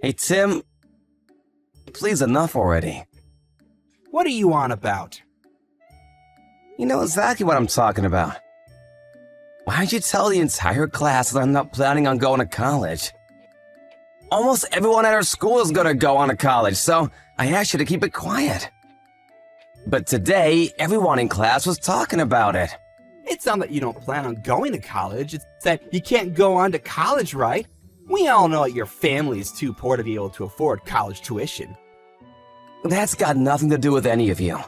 Hey, Tim, please enough already. What are you on about? You know exactly what I'm talking about. Why'd you tell the entire class that I'm not planning on going to college? Almost everyone at our school is gonna go on to college, so I asked you to keep it quiet. But today, everyone in class was talking about it. It's not that you don't plan on going to college, it's that you can't go on to college, right? We all know that your family is too poor to be able to afford college tuition. That's got nothing to do with any of you.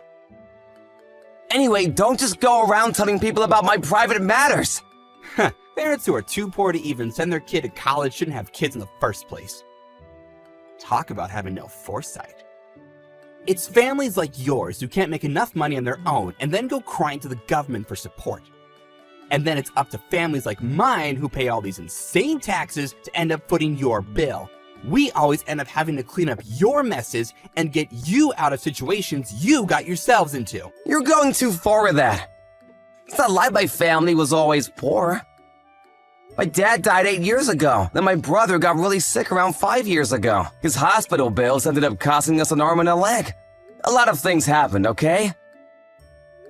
Anyway, don't just go around telling people about my private matters. Parents who are too poor to even send their kid to college shouldn't have kids in the first place. Talk about having no foresight. It's families like yours who can't make enough money on their own and then go crying to the government for support. And then it's up to families like mine who pay all these insane taxes to end up footing your bill. We always end up having to clean up your messes and get you out of situations you got yourselves into. You're going too far with that. It's not like my family was always poor. My dad died 8 years ago. Then my brother got really sick around 5 years ago. His hospital bills ended up costing us an arm and a leg. A lot of things happened, okay?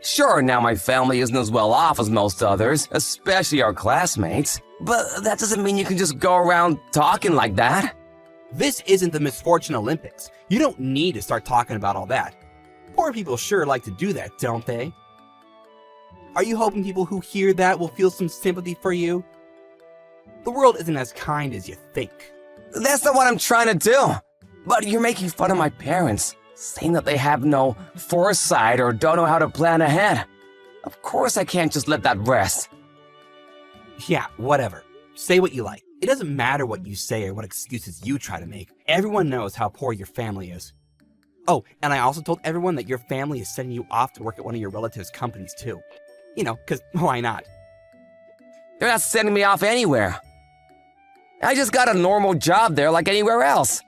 Sure, now my family isn't as well off as most others, especially our classmates. But that doesn't mean you can just go around talking like that. This isn't the Misfortune Olympics. You don't need to start talking about all that. Poor people sure like to do that, don't they? Are you hoping people who hear that will feel some sympathy for you? The world isn't as kind as you think. That's not what I'm trying to do. But you're making fun of my parents, saying that they have no foresight or don't know how to plan ahead. Of course I can't just let that rest. Yeah, whatever. Say what you like. It doesn't matter what you say or what excuses you try to make. Everyone knows how poor your family is. Oh, and I also told everyone that your family is sending you off to work at one of your relatives' companies too. You know, because why not? They're not sending me off anywhere. I just got a normal job there like anywhere else.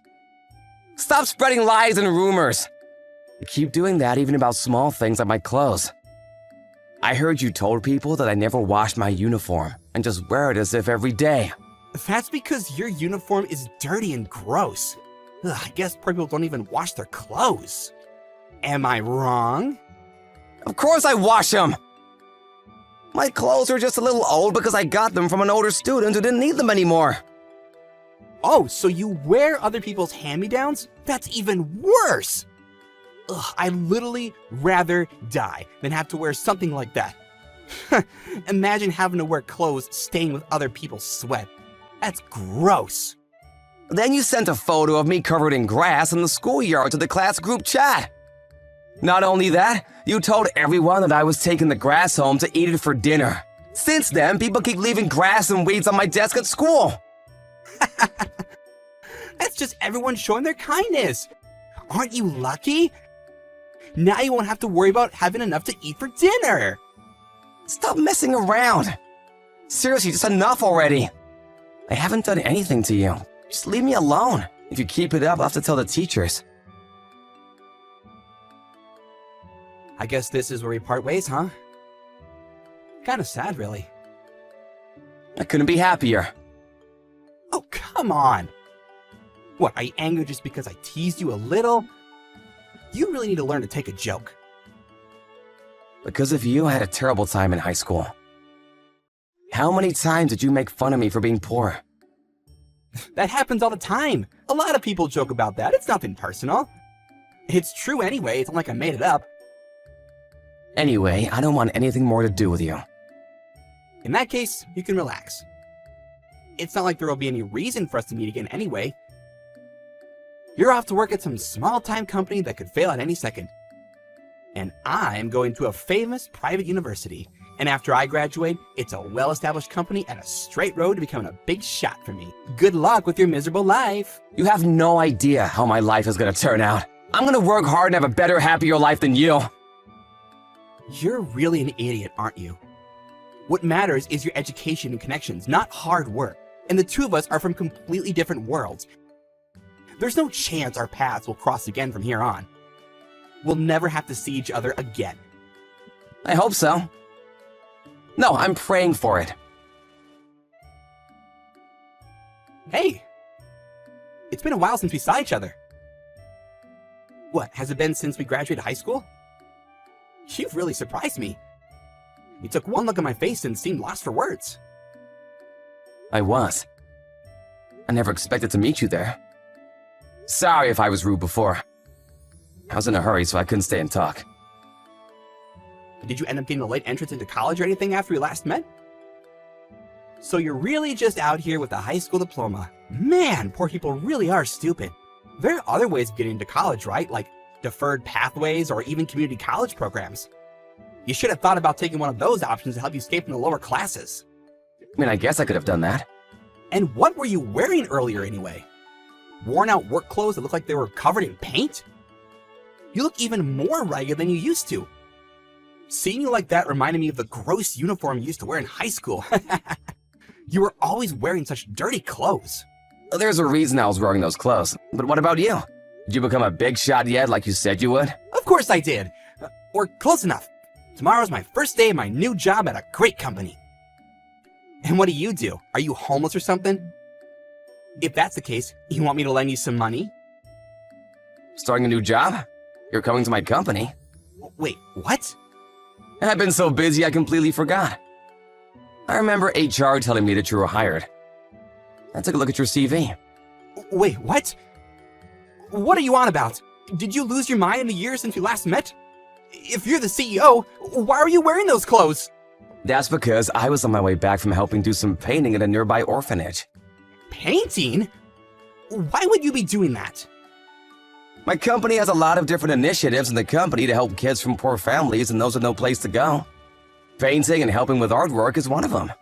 Stop spreading lies and rumors. You keep doing that even about small things like my clothes. I heard you told people that I never washed my uniform and just wear it as if every day. That's because your uniform is dirty and gross. Ugh, I guess poor people don't even wash their clothes. Am I wrong? Of course I wash them. My clothes are just a little old because I got them from an older student who didn't need them anymore. Oh, so you wear other people's hand-me-downs? That's even worse! Ugh, I'd literally rather die than have to wear something like that. Imagine having to wear clothes stained with other people's sweat. That's gross. Then you sent a photo of me covered in grass in the schoolyard to the class group chat. Not only that, you told everyone that I was taking the grass home to eat it for dinner. Since then, people keep leaving grass and weeds on my desk at school. That's just everyone showing their kindness. Aren't you lucky? Now you won't have to worry about having enough to eat for dinner. Stop messing around. Seriously, just enough already. I haven't done anything to you. Just leave me alone. If you keep it up, I'll have to tell the teachers. I guess this is where we part ways, huh? Kinda sad, really. I couldn't be happier. Oh, come on! What, are you angry just because I teased you a little? You really need to learn to take a joke. Because of you, I had a terrible time in high school. How many times did you make fun of me for being poor? That happens all the time. A lot of people joke about that. It's nothing personal. It's true anyway. It's not like I made it up. Anyway, I don't want anything more to do with you. In that case, you can relax. It's not like there will be any reason for us to meet again anyway. You're off to work at some small-time company that could fail at any second. And I'm going to a famous private university. And after I graduate, it's a well-established company and a straight road to becoming a big shot for me. Good luck with your miserable life. You have no idea how my life is gonna turn out. I'm gonna work hard and have a better, happier life than you. You're really an idiot, aren't you? What matters is your education and connections, not hard work. And the two of us are from completely different worlds. There's no chance our paths will cross again from here on. We'll never have to see each other again. I hope so. No, I'm praying for it. Hey, It's been a while since we saw each other. What, has it been since we graduated high school? You've really surprised me. You took one look at my face and seemed lost for words. I was. I never expected to meet you there. Sorry if I was rude before. I was in a hurry, so I couldn't stay and talk. Did you end up getting a late entrance into college or anything after we last met? So you're really just out here with a high school diploma. Man, poor people really are stupid. There are other ways of getting into college, right? Like deferred pathways or even community college programs. You should have thought about taking one of those options to help you escape from the lower classes. I mean, I guess I could have done that. And what were you wearing earlier anyway? Worn out work clothes that look like they were covered in paint? You look even more ragged than you used to. Seeing you like that reminded me of the gross uniform you used to wear in high school. You were always wearing such dirty clothes. There's a reason I was wearing those clothes. But what about you? Did you become a big shot yet like you said you would? Of course I did. Or close enough. Tomorrow's my first day of my new job at a great company. And what do? Are you homeless or something? If that's the case, you want me to lend you some money? Starting a new job? You're coming to my company. Wait, what? I've been so busy I completely forgot. I remember HR telling me that you were hired. I took a look at your CV. Wait, what? What are you on about? Did you lose your mind in the years since we last met? If you're the CEO, why are you wearing those clothes? That's because I was on my way back from helping do some painting at a nearby orphanage. Painting? Why would you be doing that? My company has a lot of different initiatives in the company to help kids from poor families and those with no place to go. Painting and helping with artwork is one of them.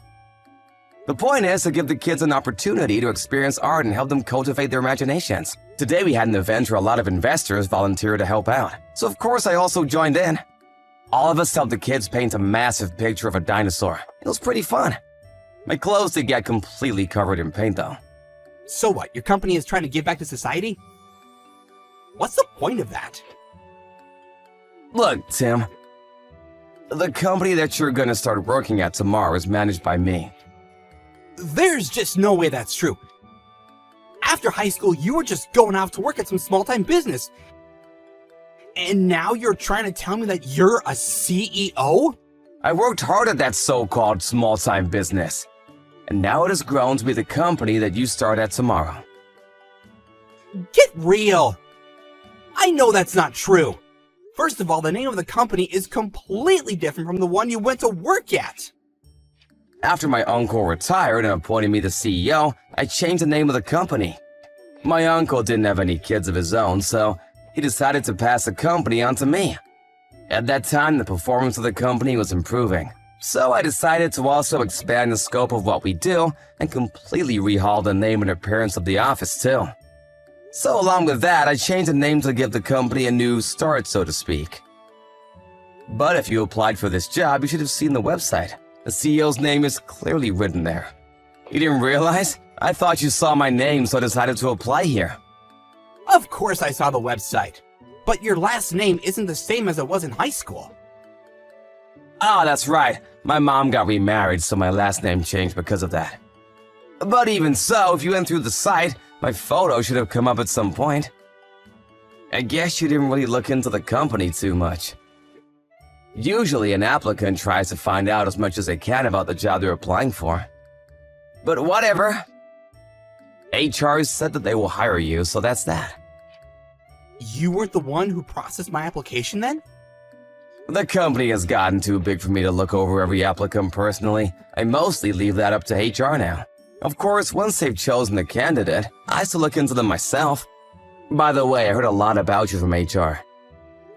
The point is to give the kids an opportunity to experience art and help them cultivate their imaginations. Today we had an event where a lot of investors volunteered to help out, so of course I also joined in. All of us helped the kids paint a massive picture of a dinosaur. It was pretty fun. My clothes did get completely covered in paint though. So what, your company is trying to give back to society? What's the point of that? Look, Tim. The company that you're gonna start working at tomorrow is managed by me. There's just no way that's true. After high school, you were just going off to work at some small-time business. And now you're trying to tell me that you're a CEO? I worked hard at that so-called small-time business. And now it has grown to be the company that you start at tomorrow. Get real! I know that's not true. First of all, the name of the company is completely different from the one you went to work at. After my uncle retired and appointed me the CEO, I changed the name of the company. My uncle didn't have any kids of his own, so he decided to pass the company on to me. At that time, the performance of the company was improving, so I decided to also expand the scope of what we do and completely rehaul the name and appearance of the office too. So along with that, I changed the name to give the company a new start, so to speak. But if you applied for this job, you should have seen the website. The CEO's name is clearly written there. You didn't realize? I thought you saw my name, so I decided to apply here. Of course I saw the website. But your last name isn't the same as it was in high school. Oh, that's right. My mom got remarried, so my last name changed because of that. But even so, if you went through the site, my photo should have come up at some point. I guess you didn't really look into the company too much. Usually an applicant tries to find out as much as they can about the job they're applying for. But whatever. HR said that they will hire you, so that's that. You weren't the one who processed my application then? The company has gotten too big for me to look over every applicant personally. I mostly leave that up to HR now. Of course, once they've chosen the candidate, I still look into them myself. By the way, I heard a lot about you from HR.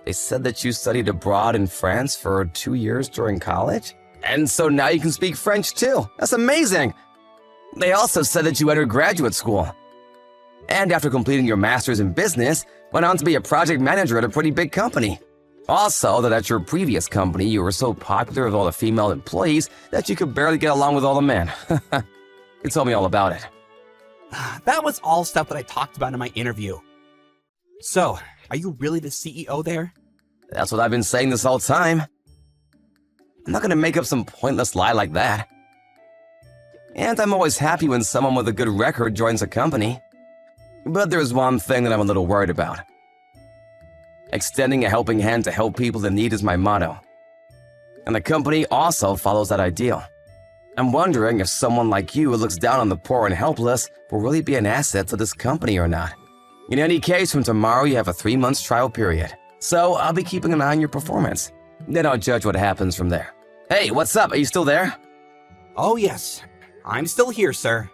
They said that you studied abroad in France for 2 years during college? And so now you can speak French too. That's amazing! They also said that you entered graduate school. And after completing your master's in business, went on to be a project manager at a pretty big company. Also, that at your previous company, you were so popular with all the female employees that you could barely get along with all the men. You told me all about it. That was all stuff that I talked about in my interview. So, are you really the CEO there? That's what I've been saying this whole time. I'm not gonna make up some pointless lie like that. And I'm always happy when someone with a good record joins a company. But there's one thing that I'm a little worried about. Extending a helping hand to help people in need is my motto. And the company also follows that ideal. I'm wondering if someone like you who looks down on the poor and helpless will really be an asset to this company or not. In any case, from tomorrow you have a 3-month trial period. So I'll be keeping an eye on your performance. Then I'll judge what happens from there. Hey, what's up? Are you still there? Oh yes, I'm still here, sir.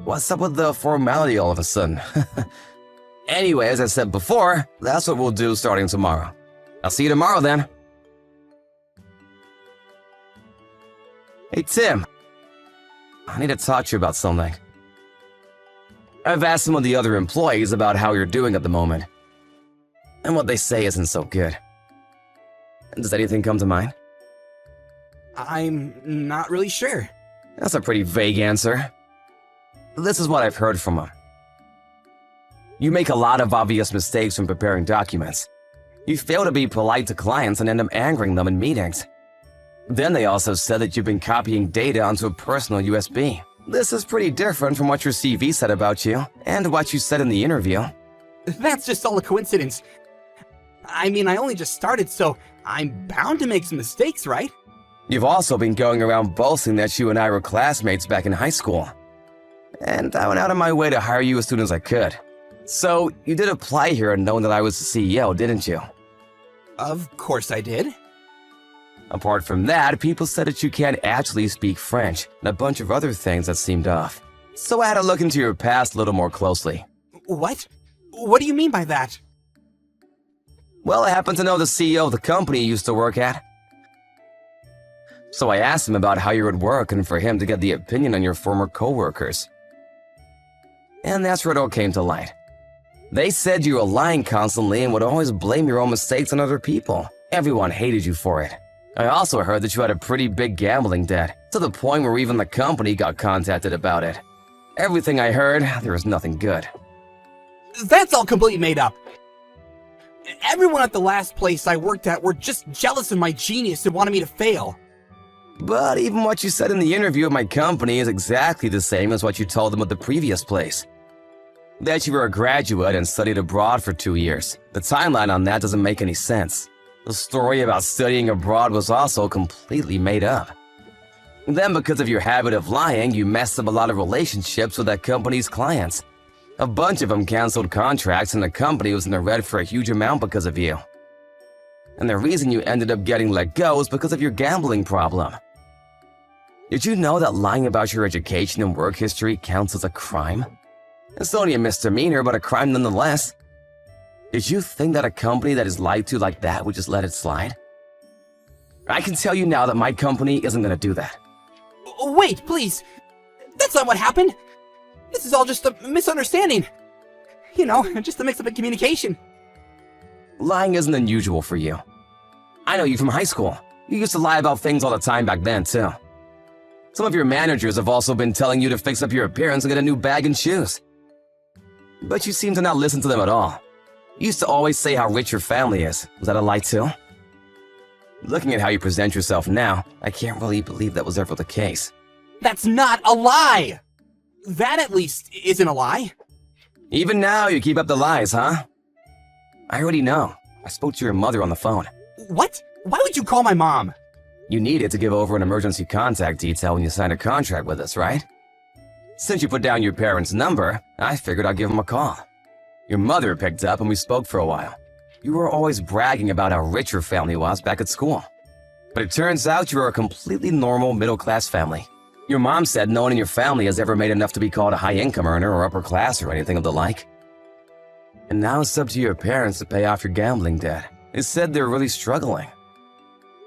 What's up with the formality all of a sudden? Anyway, as I said before, that's what we'll do starting tomorrow. I'll see you tomorrow then. Hey Tim, I need to talk to you about something. I've asked some of the other employees about how you're doing at the moment. And what they say isn't so good. Does anything come to mind? I'm not really sure. That's a pretty vague answer. This is what I've heard from them. You make a lot of obvious mistakes when preparing documents. You fail to be polite to clients and end up angering them in meetings. Then they also said that you've been copying data onto a personal USB. This is pretty different from what your CV said about you and what you said in the interview. That's just all a coincidence. I mean, I only just started, so I'm bound to make some mistakes, right? You've also been going around boasting that you and I were classmates back in high school. And I went out of my way to hire you as soon as I could. So you did apply here knowing that I was the CEO, didn't you? Of course I did. Apart from that, people said that you can't actually speak French and a bunch of other things that seemed off. So I had to look into your past a little more closely. What? What do you mean by that? Well, I happen to know the CEO of the company you used to work at. So I asked him about how you would work and for him to get the opinion on your former co-workers. And that's where it all came to light. They said you were lying constantly and would always blame your own mistakes on other people. Everyone hated you for it. I also heard that you had a pretty big gambling debt, to the point where even the company got contacted about it. Everything I heard, there was nothing good. That's all completely made up. Everyone at the last place I worked at were just jealous of my genius and wanted me to fail. But even what you said in the interview at my company is exactly the same as what you told them at the previous place. That you were a graduate and studied abroad for 2 years. The timeline on that doesn't make any sense. The story about studying abroad was also completely made up. Then because of your habit of lying, you messed up a lot of relationships with that company's clients. A bunch of them canceled contracts and the company was in the red for a huge amount because of you. And the reason you ended up getting let go is because of your gambling problem. Did you know that lying about your education and work history counts as a crime? It's only a misdemeanor, but a crime nonetheless. Did you think that a company that is lied to like that would just let it slide? I can tell you now that my company isn't going to do that. Wait, please. That's not what happened. This is all just a misunderstanding. You know, just a mix-up in communication. Lying isn't unusual for you. I know you from high school. You used to lie about things all the time back then, too. Some of your managers have also been telling you to fix up your appearance and get a new bag and shoes. But you seem to not listen to them at all. You used to always say how rich your family is. Was that a lie too? Looking at how you present yourself now, I can't really believe that was ever the case. That's not a lie! That at least isn't a lie. Even now, you keep up the lies, huh? I already know. I spoke to your mother on the phone. What? Why would you call my mom? You needed to give over an emergency contact detail when you signed a contract with us, right? Since you put down your parents' number, I figured I'd give them a call. Your mother picked up and we spoke for a while. You were always bragging about how rich your family was back at school. But it turns out you are a completely normal middle-class family. Your mom said no one in your family has ever made enough to be called a high-income earner or upper class or anything of the like. And now it's up to your parents to pay off your gambling debt. They said they're really struggling.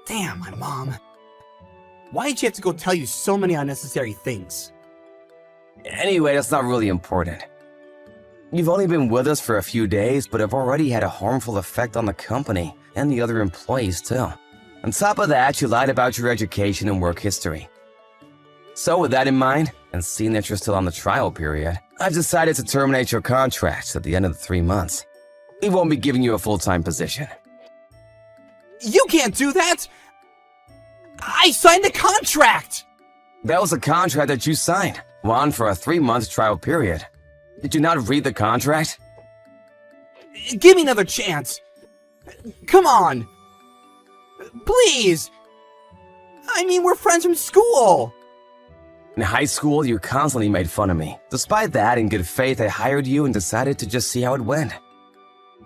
Damn, my mom. Why did she have to go tell you so many unnecessary things? Anyway, that's not really important. You've only been with us for a few days, but have already had a harmful effect on the company and the other employees too. On top of that, you lied about your education and work history. So with that in mind, and seeing that you're still on the trial period, I've decided to terminate your contract at the end of the 3 months. We won't be giving you a full-time position. You can't do that! I signed a contract! That was a contract that you signed, one for a 3-month trial period. Did you not read the contract? Give me another chance. Come on. Please. I mean, we're friends from school. In high school, you constantly made fun of me. Despite that, in good faith, I hired you and decided to just see how it went.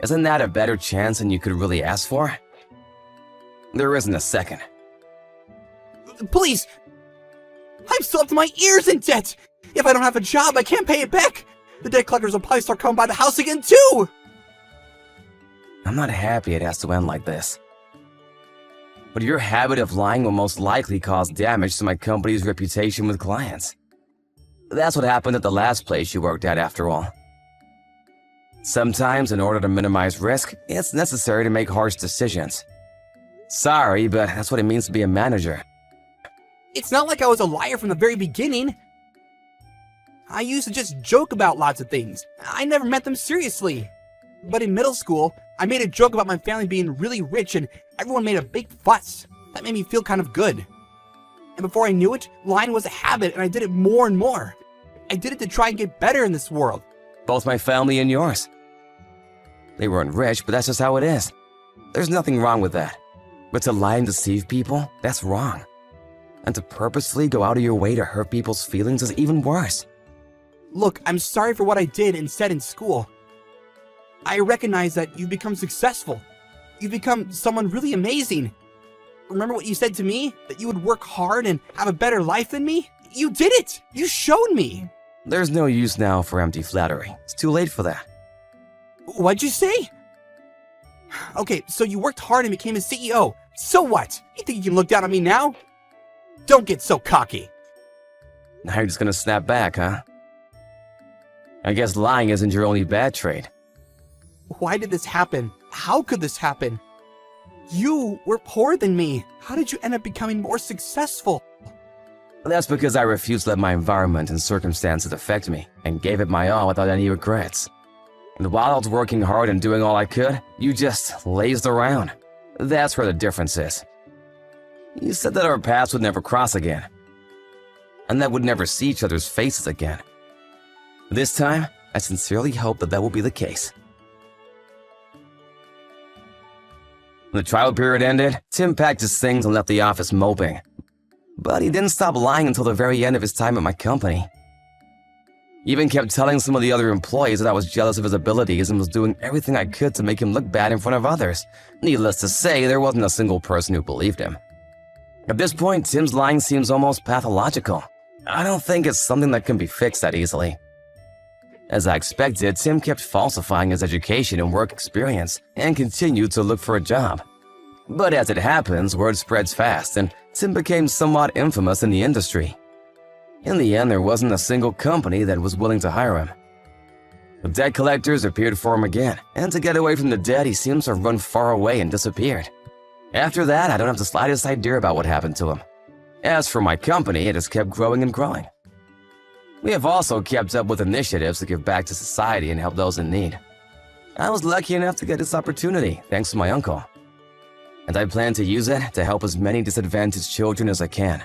Isn't that a better chance than you could really ask for? There isn't a second. Please. I'm still up to my ears in debt. If I don't have a job, I can't pay it back. The debt collectors will probably start coming by the house again, too. I'm not happy it has to end like this. But your habit of lying will most likely cause damage to my company's reputation with clients. That's what happened at the last place you worked at, after all. Sometimes, in order to minimize risk, it's necessary to make harsh decisions. Sorry, but that's what it means to be a manager. It's not like I was a liar from the very beginning. I used to just joke about lots of things. I never meant them seriously. But in middle school, I made a joke about my family being really rich and everyone made a big fuss. That made me feel kind of good. And before I knew it, lying was a habit and I did it more and more. I did it to try and get better in this world. Both my family and yours. They weren't rich, but that's just how it is. There's nothing wrong with that. But to lie and deceive people, that's wrong. And to purposefully go out of your way to hurt people's feelings is even worse. Look, I'm sorry for what I did and said in school. I recognize that you've become successful. You've become someone really amazing. Remember what you said to me? That you would work hard and have a better life than me? You did it! You showed me! There's no use now for empty flattery. It's too late for that. What'd you say? Okay, so you worked hard and became a CEO. So what? You think you can look down on me now? Don't get so cocky. Now you're just gonna snap back, huh? I guess lying isn't your only bad trait. Why did this happen? How could this happen? You were poorer than me. How did you end up becoming more successful? That's because I refused to let my environment and circumstances affect me, and gave it my all without any regrets. And while I was working hard and doing all I could, you just lazed around. That's where the difference is. You said that our paths would never cross again, and that we'd never see each other's faces again. This time, I sincerely hope that will be the case. When the trial period ended, Tim packed his things and left the office moping. But he didn't stop lying until the very end of his time at my company. He even kept telling some of the other employees that I was jealous of his abilities and was doing everything I could to make him look bad in front of others. Needless to say, there wasn't a single person who believed him. At this point, Tim's lying seems almost pathological. I don't think it's something that can be fixed that easily. As I expected, Tim kept falsifying his education and work experience and continued to look for a job. But as it happens, word spreads fast and Tim became somewhat infamous in the industry. In the end, there wasn't a single company that was willing to hire him. The debt collectors appeared for him again, and to get away from the debt, he seems to have run far away and disappeared. After that, I don't have the slightest idea about what happened to him. As for my company, it has kept growing and growing. We have also kept up with initiatives to give back to society and help those in need. I was lucky enough to get this opportunity, thanks to my uncle. And I plan to use it to help as many disadvantaged children as I can.